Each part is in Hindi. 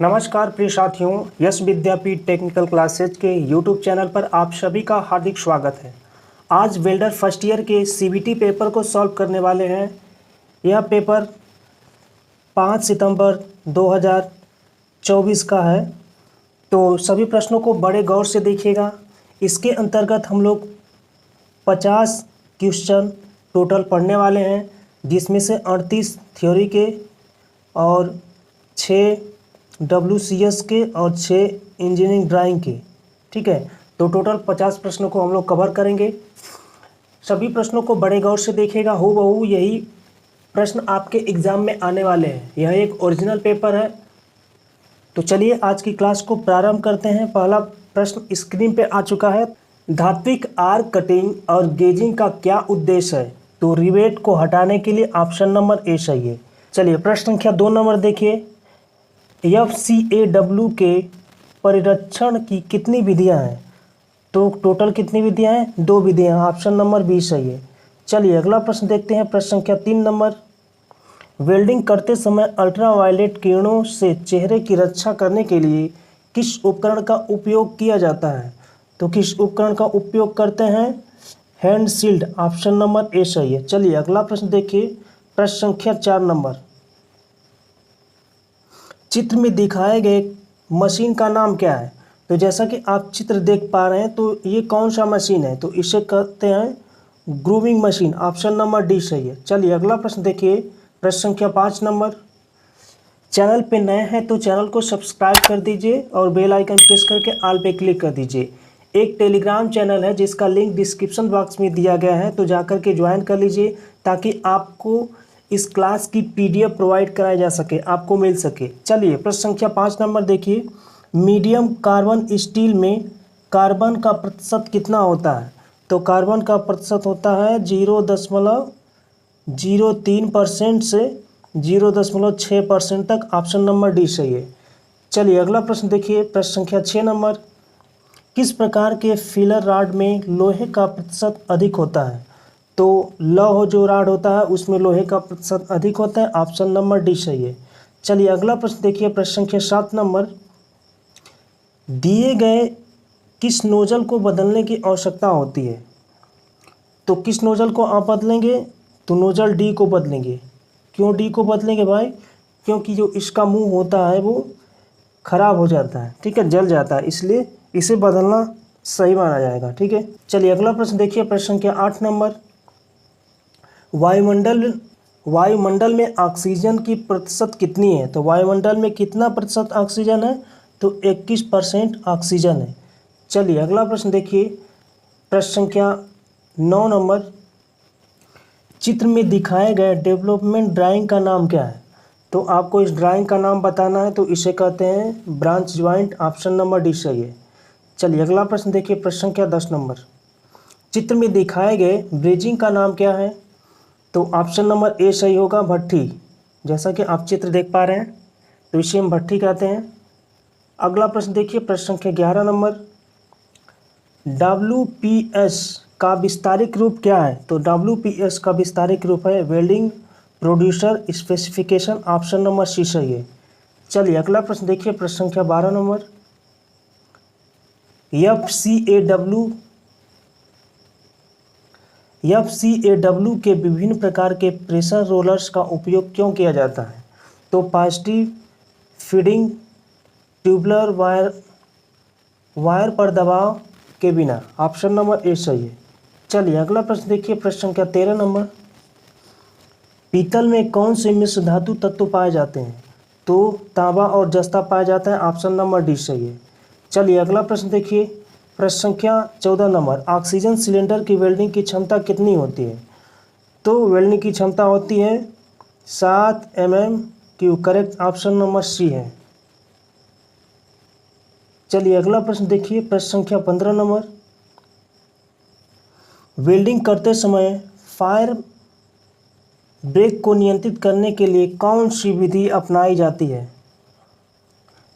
नमस्कार प्रिय साथियों, यश विद्यापीठ टेक्निकल क्लासेज के यूट्यूब चैनल पर आप सभी का हार्दिक स्वागत है। आज वेल्डर फर्स्ट ईयर के सीबीटी पेपर को सॉल्व करने वाले हैं। यह पेपर 5 सितंबर 2024 का है, तो सभी प्रश्नों को बड़े गौर से देखिएगा। इसके अंतर्गत हम लोग 50 क्वेश्चन टोटल पढ़ने वाले हैं, जिसमें से 38 थ्योरी के और 6 WCS के और 6 इंजीनियरिंग ड्राइंग के। ठीक है, तो टोटल 50 प्रश्नों को हम लोग कवर करेंगे। सभी प्रश्नों को बड़े गौर से देखिएगा, हूबहू यही प्रश्न आपके एग्ज़ाम में आने वाले हैं। यह एक ओरिजिनल पेपर है। तो चलिए आज की क्लास को प्रारंभ करते हैं। पहला प्रश्न स्क्रीन पे आ चुका है। धात्विक आर्क कटिंग और गेजिंग का क्या उद्देश्य है? तो रिवेट को हटाने के लिए ऑप्शन नंबर ए सही है। चलिए प्रश्न संख्या 2 नंबर देखिए। FCAW के परिरक्षण की कितनी विधियां हैं? तो टोटल कितनी विधियां हैं? 2 विधियां। ऑप्शन नंबर बी सही है। चलिए अगला प्रश्न देखते हैं। प्रश्न संख्या 3 नंबर। वेल्डिंग करते समय अल्ट्रावायलेट किरणों से चेहरे की रक्षा करने के लिए किस उपकरण का उपयोग किया जाता है? तो किस उपकरण का उपयोग करते हैं? Hand shield. Option number A सही है। चलिए अगला प्रश्न देखिए। प्रश्न संख्या 4 नंबर। चित्र में दिखाए गए मशीन का नाम क्या है? तो जैसा कि आप चित्र देख पा रहे हैं, तो ये कौन सा मशीन है? तो इसे कहते हैं grooving machine. Option number D सही है। चलिए अगला प्रश्न देखिए। प्रश्न संख्या 5 नंबर। चैनल पे नए हैं तो चैनल को सब्सक्राइब कर दीजिए और बेल आइकन प्रेस करके ऑल पे क्लिक कर दीजिए। एक टेलीग्राम चैनल है जिसका लिंक डिस्क्रिप्शन बॉक्स में दिया गया है, तो जाकर के ज्वाइन कर लीजिए ताकि आपको इस क्लास की PDF प्रोवाइड कराई जा सके, आपको मिल सके। चलिए प्रश्न संख्या 5 नंबर देखिए। मीडियम कार्बन स्टील में कार्बन का प्रतिशत कितना होता है? तो कार्बन का प्रतिशत होता है 0.03% से 0.6% तक। ऑप्शन नंबर डी सही है। चलिए अगला प्रश्न देखिए। प्रश्न संख्या 6 नंबर। किस प्रकार के फिलर रॉड में लोहे का प्रतिशत अधिक होता है? तो लौह जो रॉड होता है उसमें लोहे का प्रतिशत अधिक होता है। ऑप्शन नंबर डी सही है। चलिए अगला प्रश्न देखिए। प्रश्न संख्या 7 नंबर। दिए गए किस नोजल को बदलने की आवश्यकता होती है? तो किस नोजल को आप बदलेंगे? तो नोजल डी को बदलेंगे। क्यों डी को बदलेंगे भाई? क्योंकि जो इसका मुंह होता है वो खराब हो जाता है, ठीक है, जल जाता है, इसलिए इसे बदलना सही माना जाएगा। ठीक है, चलिए अगला प्रश्न देखिए। प्रश्न संख्या 8 नंबर। वायुमंडल में ऑक्सीजन की प्रतिशत कितनी है? तो वायुमंडल में कितना प्रतिशत ऑक्सीजन है? तो 21% ऑक्सीजन है। चलिए अगला प्रश्न देखिए। प्रश्न संख्या 9 नंबर। चित्र में दिखाए गए डेवलपमेंट ड्राइंग का नाम क्या है? तो आपको इस ड्राइंग का नाम बताना है, तो इसे कहते हैं branch joint. Option number D सही है। चलिए अगला प्रश्न देखिए। प्रश्न संख्या 10 नंबर। चित्र में दिखाए गए ब्रिजिंग का नाम क्या है? तो ऑप्शन नंबर ए सही होगा, भट्ठी। जैसा कि आप चित्र देख पा रहे हैं, तो इसे हम भट्ठी कहते हैं। अगला प्रश्न देखिए। प्रश्न संख्या 11 नंबर। WPS का विस्तारित रूप क्या है? तो WPS का विस्तारित रूप है welding producer specification. Option number C सही है। चलिए अगला प्रश्न देखिए। प्रश्न संख्या 12 नंबर। FCAW के विभिन्न प्रकार के प्रेशर रोलर्स का उपयोग क्यों किया जाता है? तो पॉजिटिव फीडिंग ट्यूबुलर वायर पर दबाव के बिना। ऑप्शन नंबर ए सही है। चलिए अगला प्रश्न देखिए। प्रश्न संख्या 13 नंबर। पीतल में कौन से मिश्र धातु तत्व पाए जाते हैं? तो तांबा और जस्ता पाया जाता है। ऑप्शन नंबर डी सही है। चलिए अगला प्रश्न देखिए। प्रश्न संख्या 14 नंबर। ऑक्सीजन सिलेंडर की वेल्डिंग की क्षमता कितनी होती है? तो वेल्डिंग की क्षमता होती है 7 mm³। करेक्ट ऑप्शन नंबर सी है। चलिए अगला प्रश्न देखिए। प्रश्न संख्या 15 नंबर। वेल्डिंग करते समय फायर ब्रेक को नियंत्रित करने के लिए कौन सी विधि अपनाई जाती है?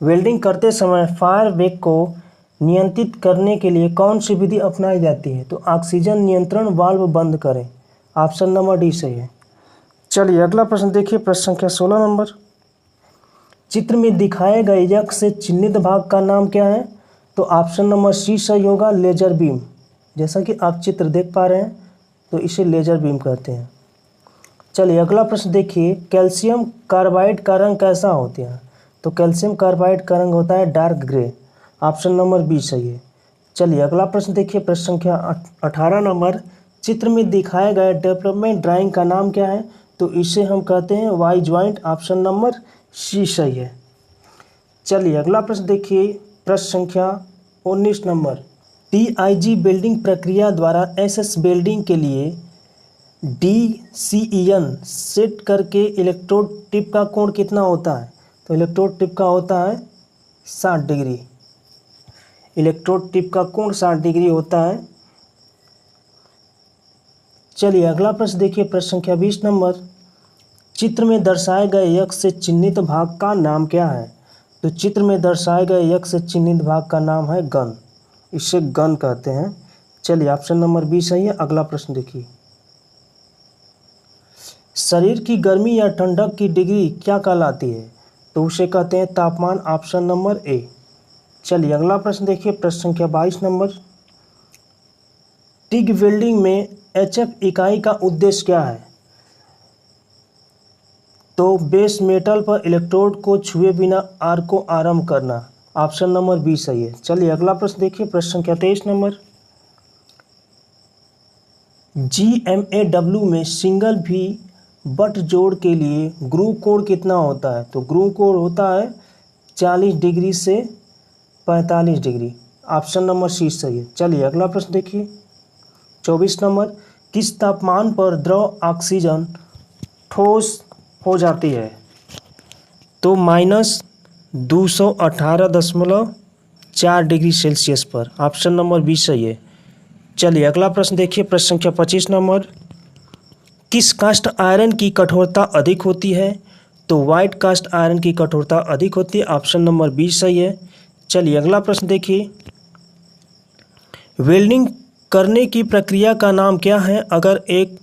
वेल्डिंग करते समय फायर ब्रेक को नियंत्रित करने के लिए कौन सी विधि अपनाई जाती है? तो ऑक्सीजन नियंत्रण वाल्व बंद करें। ऑप्शन नंबर डी सही है। चलिए अगला प्रश्न देखिए। प्रश्न संख्या 16 नंबर। चित्र में दिखाए गए यक्ष से चिन्हित भाग का नाम क्या है? तो ऑप्शन नंबर सी सही होगा, लेजर बीम। जैसा कि आप चित्र देख पा रहे हैं तो इसे लेजर बीम कहते हैं। चलिए अगला प्रश्न देखिए, कैल्शियम कार्बाइड का रंग कैसा होता है? तो कैल्शियम कार्बाइड का रंग होता है dark grey. Option number B सही है। चलिए अगला प्रश्न देखिए, प्रश्न संख्या 18 नंबर, चित्र में दिखाए गए डेवलपमेंट ड्राइंग का नाम क्या है? तो इसे हम कहते हैं Y joint. Option number C सही है। चलिए अगला प्रश्न देखिए, प्रश्न संख्या 19 नंबर, टीआईजी बिल्डिंग प्रक्रिया द्वारा एसएस बिल्डिंग के लिए DCEN सेट करके इलेक्ट्रोड टिप का कोण कितना होता है? तो इलेक्ट्रोड टिप का होता है 60 डिग्री। इलेक्ट्रोड टिप का कोण 60 डिग्री होता है। चलिए अगला प्रश्न देखिए, प्रश्न संख्या 20 नंबर, चित्र में दर्शाए गए यक्ष से चिन्हित भाग का नाम क्या है? तो चित्र में दर्शाए गए यक्ष से चिन्हित भाग का नाम है गन। इसे गन कहते हैं। चलिए ऑप्शन नंबर बी सही है। अगला प्रश्न देखिए, शरीर की गर्मी या ठंडक की डिग्री क्या कहलाती है? तो उसे कहते हैं तापमान। Option number A. चलिए अगला प्रश्न देखिए, प्रश्न संख्या 22 नंबर, टिग वेल्डिंग में HF इकाई का उद्देश्य क्या है? तो बेस मेटल पर इलेक्ट्रोड को छुए बिना आर्क को आरंभ करना। ऑप्शन नंबर बी सही है। चलिए अगला प्रश्न देखिए, प्रश्न संख्या 23 नंबर, GMAW में सिंगल भी बट जोड़ के लिए ग्रूव कोण कितना होता है? तो ग्रूव कोण होता है 40 डिग्री से 45 डिग्री। ऑप्शन नंबर सी सही है। चलिए अगला प्रश्न देखिए, 24 नंबर, किस तापमान पर द्रव ऑक्सीजन ठोस हो जाती है? तो -218.4 डिग्री सेल्सियस पर। ऑप्शन नंबर बी सही है। चलिए अगला प्रश्न देखिए, प्रश्न संख्या 25 नंबर, किस कास्ट आयरन की कठोरता अधिक होती है? तो व्हाइट कास्ट आयरन की कठोरता अधिक होती है। ऑप्शन नंबर बी सही है। चलिए अगला प्रश्न देखिए, वेल्डिंग करने की प्रक्रिया का नाम क्या है अगर एक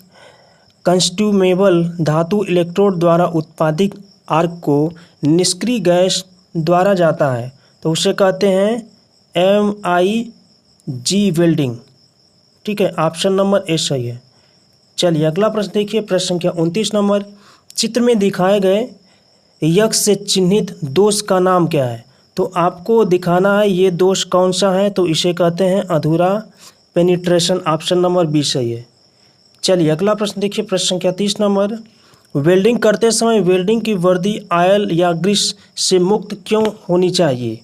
कंस्ट्यूमेबल धातु इलेक्ट्रोड द्वारा उत्पादित आर्क को निष्क्रिय गैस द्वारा जाता है? तो उसे कहते हैं MIG वेल्डिंग। ठीक है, ऑप्शन नंबर ए सही है। चलिए अगला प्रश्न देखिए, प्रश्न संख्या 29 नंबर, चित्र में दिखाए गए यक्ष से चिन्हित दोष का नाम क्या है? तो आपको दिखाना है ये दोष कौन सा है। तो इसे कहते हैं अधूरा पेनिट्रेशन। ऑप्शन नंबर बी सही है। चलिए अगला प्रश्न देखिए, प्रश्न संख्या 30 नंबर, वेल्डिंग करते समय वेल्डिंग की वर्दी ऑयल या ग्रीस से मुक्त क्यों होनी चाहिए?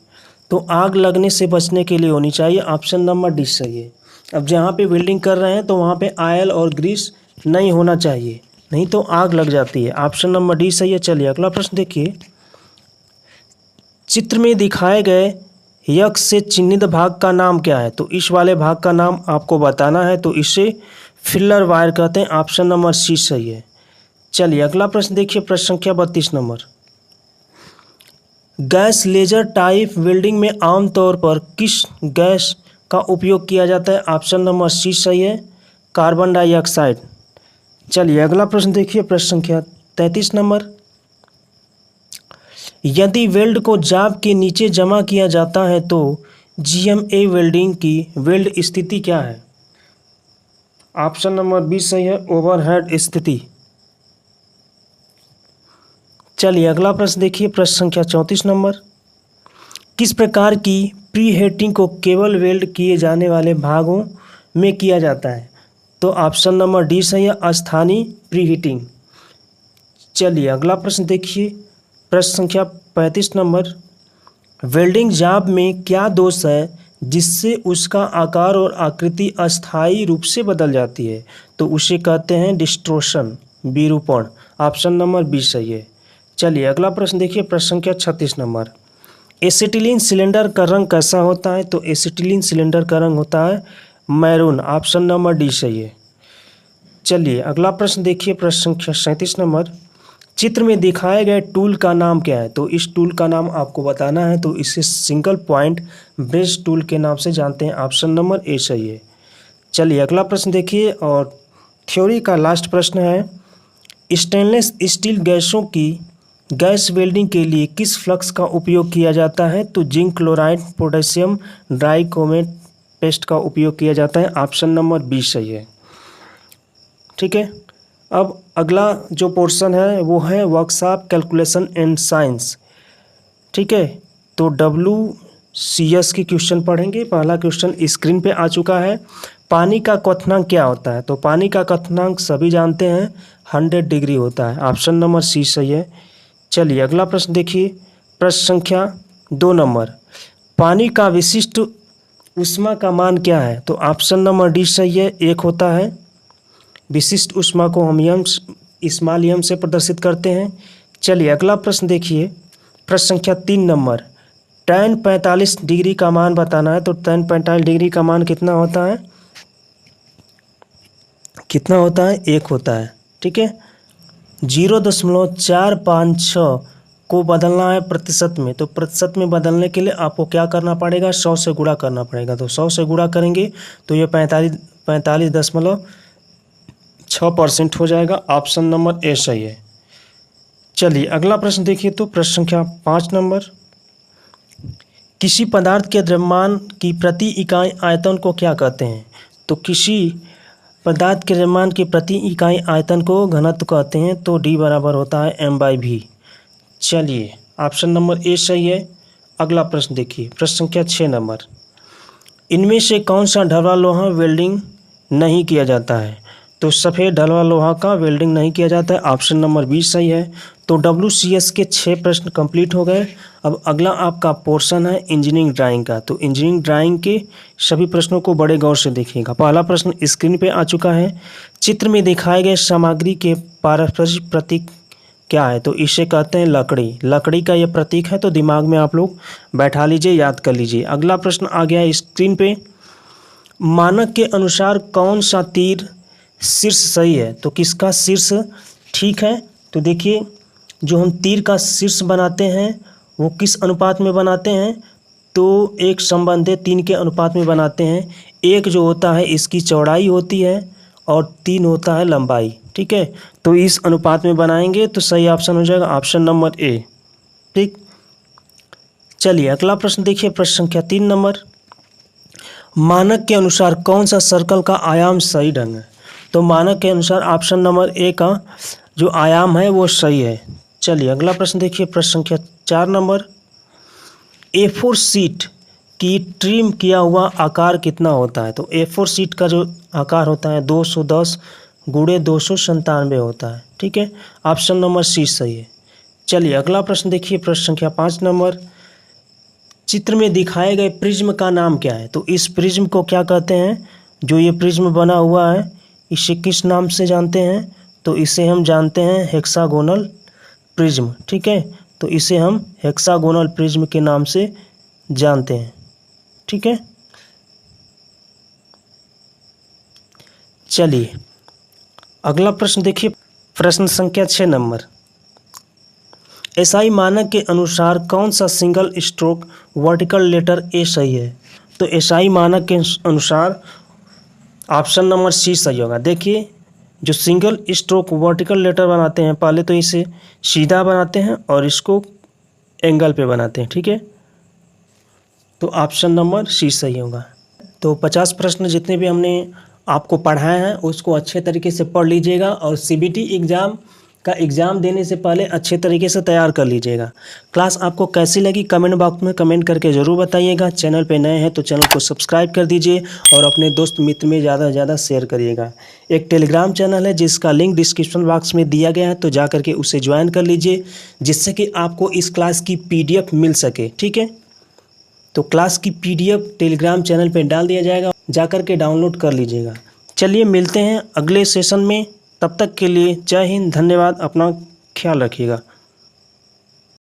तो आग लगने से बचने के लिए होनी चाहिए। ऑप्शन नंबर डी सही है। अब जहाँ पे वेल्डिंग कर रहे हैं तो वहाँ पे ऑयल और ग्रीस नहीं होना चाहिए, नहीं तो आग लग जाती है। ऑप्शन नंबर डी सही है। चलिए अगला प्रश्न देखिए, चित्र में दिखाए गए यक्ष से चिन्हित भाग का नाम क्या है? तो इस वाले भाग का नाम आपको बताना है, तो इसे फिलर वायर कहते हैं। ऑप्शन नंबर सी सही है। चलिए अगला प्रश्न देखिए, प्रश्न संख्या 32 number, gas laser type welding में आमतौर पर किस गैस का उपयोग किया जाता है? ऑप्शन नंबर सी सही है, कार्बन डाइऑक्साइड। चलिए अगला प्रश्न देखिए, प्रश्न संख्या 33 नंबर, यदि वेल्ड को जाब के नीचे जमा किया जाता है तो GMA वेल्डिंग की वेल्ड स्थिति क्या है? ऑप्शन नंबर बी सही है, ओवरहेड स्थिति। चलिए अगला प्रश्न देखिए, प्रश्न संख्या 34 नंबर, किस प्रकार की प्री हीटिंग को केवल वेल्ड किए जाने वाले भागों में किया जाता है? तो ऑप्शन नंबर डी सही है, अस्थानीय प्री हीटिंग। चलिए अगला प्रश्न देखिए, प्रश्न संख्या 35 नंबर, वेल्डिंग जाब में क्या दोष है जिससे उसका आकार और आकृति अस्थायी रूप से बदल जाती है? तो उसे कहते हैं डिस्टोर्शन, विरूपण। ऑप्शन नंबर बी सही है। चलिए अगला प्रश्न देखिए, प्रश्न संख्या 36 नंबर, एसिटिलीन सिलेंडर का रंग कैसा होता है? तो एसिटिलीन सिलेंडर का रंग होता है मैरून। ऑप्शन नंबर डी सही है। चलिए अगला प्रश्न देखिए, प्रश्न संख्या 37 नंबर, चित्र में दिखाए गए टूल का नाम क्या है? तो इस टूल का नाम आपको बताना है, तो इसे सिंगल पॉइंट ब्रेस टूल के नाम से जानते हैं। ऑप्शन नंबर ए सही है। चलिए अगला प्रश्न देखिए, और थ्योरी का लास्ट प्रश्न है, स्टेनलेस स्टील गैसों की गैस वेल्डिंग के लिए किस फ्लक्स का उपयोग किया जाता है? तो zinc chloride potassium dichromate paste का उपयोग किया जाता है। ऑप्शन नंबर बी सही है। ठीक है, अब अगला जो पोर्शन है वो है वर्कशॉप कैलकुलेशन एंड साइंस। ठीक है, तो WCS के क्वेश्चन पढ़ेंगे। पहला क्वेश्चन स्क्रीन पे आ चुका है। पानी का क्वथनांक क्या होता है? तो पानी का क्वथनांक सभी जानते हैं 100 डिग्री होता है। ऑप्शन नंबर सी सही है। चलिए अगला प्रश्न देखिए, प्रश्न संख्या 2 नंबर, पानी का विशिष्ट ऊष्मा का मान क्या है? तो ऑप्शन नंबर डी सही है, 1 होता है। विशिष्ट ऊष्मा को हम यम स्मॉल यम से प्रदर्शित करते हैं। चलिए अगला प्रश्न देखिए, प्रश्न संख्या 3 नंबर, tan 45 डिग्री का मान बताना है। तो tan 45 डिग्री का मान कितना होता है? कितना होता है? 1 होता है। ठीक है, 0.456 को बदलना है प्रतिशत में। तो प्रतिशत में बदलने के लिए आपको क्या करना पड़ेगा? 100 से गुणा करना पड़ेगा। तो 100 से गुणा करेंगे तो ये 45.6% हो जाएगा। ऑप्शन नंबर ए सही है। चलिए अगला प्रश्न देखिए, तो प्रश्न संख्या 5 नंबर, किसी पदार्थ के द्रव्यमान की प्रति इकाई आयतन को क्या कहते हैं? तो किसी पदार्थ के द्रव्यमान की प्रति इकाई आयतन को घनत्व कहते हैं। तो D बराबर होता है m/v। चलिए ऑप्शन नंबर ए सही है। अगला प्रश्न देखिए, प्रश्न संख्या 6 नंबर, इनमें से कौन सा ढलवां लोहा वेल्डिंग नहीं किया जाता है? तो सफ़ेद ढलवां लोहा का वेल्डिंग नहीं किया जाता है। ऑप्शन नंबर बी सही है। तो WCS के 6 प्रश्न कंप्लीट हो गए। अब अगला आपका पोर्शन है इंजीनियरिंग ड्राइंग का। तो इंजीनियरिंग ड्राइंग के सभी प्रश्नों को बड़े गौर से देखिएगा। पहला प्रश्न स्क्रीन पे आ चुका है। चित्र में दिखाए गए सामग्री के पारस्परिक प्रतीक क्या है? तो इसे कहते हैं लकड़ी। लकड़ी का यह प्रतीक है, तो दिमाग में आप लोग बैठा लीजिए, याद कर लीजिए। अगला प्रश्न आ गया है स्क्रीन पे, मानक के अनुसार कौन सा तीर शीर्ष सही है? तो किसका शीर्ष ठीक है? तो देखिए, जो हम तीर का शीर्ष बनाते हैं वो किस अनुपात में बनाते हैं? तो एक संबंध 3 के अनुपात में बनाते हैं। 1 जो होता है इसकी चौड़ाई होती है और 3 होता है लंबाई। ठीक है, तो इस अनुपात में बनाएंगे तो सही ऑप्शन हो जाएगा ऑप्शन नंबर ए। ठीक, चलिए अगला प्रश्न देखिए, प्रश्न संख्या 3 नंबर, मानक के अनुसार कौन सा सर्कल का आयाम सही ढंग है? तो मानक के अनुसार ऑप्शन नंबर ए का जो आयाम है वो सही है। चलिए अगला प्रश्न देखिए, प्रश्न संख्या 4 नंबर, A4 शीट की ट्रिम किया हुआ आकार कितना होता है? तो A4 शीट का जो आकार होता है 210 × 297 होता है। ठीक है, ऑप्शन नंबर सी सही है। चलिए अगला प्रश्न देखिए, प्रश्न संख्या 5 नंबर, चित्र में दिखाए गए प्रिज्म का नाम क्या है? तो इस प्रिज्म को क्या कहते हैं? जो ये प्रिज्म बना हुआ है इसे किस नाम से जानते हैं? तो इसे हम जानते हैं हेक्सागोनल प्रिज्म। ठीक है, तो इसे हम हेक्सागोनल प्रिज्म के नाम से जानते हैं। ठीक है, चलिए अगला प्रश्न देखिए, प्रश्न संख्या 6 नंबर, SI मानक के अनुसार कौन सा single stroke vertical letter A सही है? तो SI मानक के अनुसार ऑप्शन नंबर सी सही होगा। देखिए, जो सिंगल स्ट्रोक वर्टिकल लेटर बनाते हैं पहले तो इसे सीधा बनाते हैं और इसको एंगल पे बनाते हैं। ठीक है, तो ऑप्शन नंबर सी सही होगा। तो 50 प्रश्न जितने भी हमने आपको पढ़ाए हैं उसको अच्छे तरीके से पढ़ लीजिएगा और CBT एग्ज़ाम का एग्ज़ाम देने से पहले अच्छे तरीके से तैयार कर लीजिएगा। क्लास आपको कैसी लगी कमेंट बॉक्स में कमेंट करके ज़रूर बताइएगा। चैनल पे नए हैं तो चैनल को सब्सक्राइब कर दीजिए और अपने दोस्त मित्र में ज़्यादा से ज़्यादा शेयर करिएगा। एक टेलीग्राम चैनल है जिसका लिंक डिस्क्रिप्शन बॉक्स में दिया गया है, तो जा करके उसे ज्वाइन कर लीजिए जिससे कि आपको इस क्लास की PDF मिल सके। ठीक है, तो क्लास की PDF टेलीग्राम चैनल पर डाल दिया जाएगा, जा कर के डाउनलोड कर लीजिएगा। चलिए मिलते हैं अगले सेशन में, तब तक के लिए जय हिंद, धन्यवाद, अपना ख्याल रखिएगा।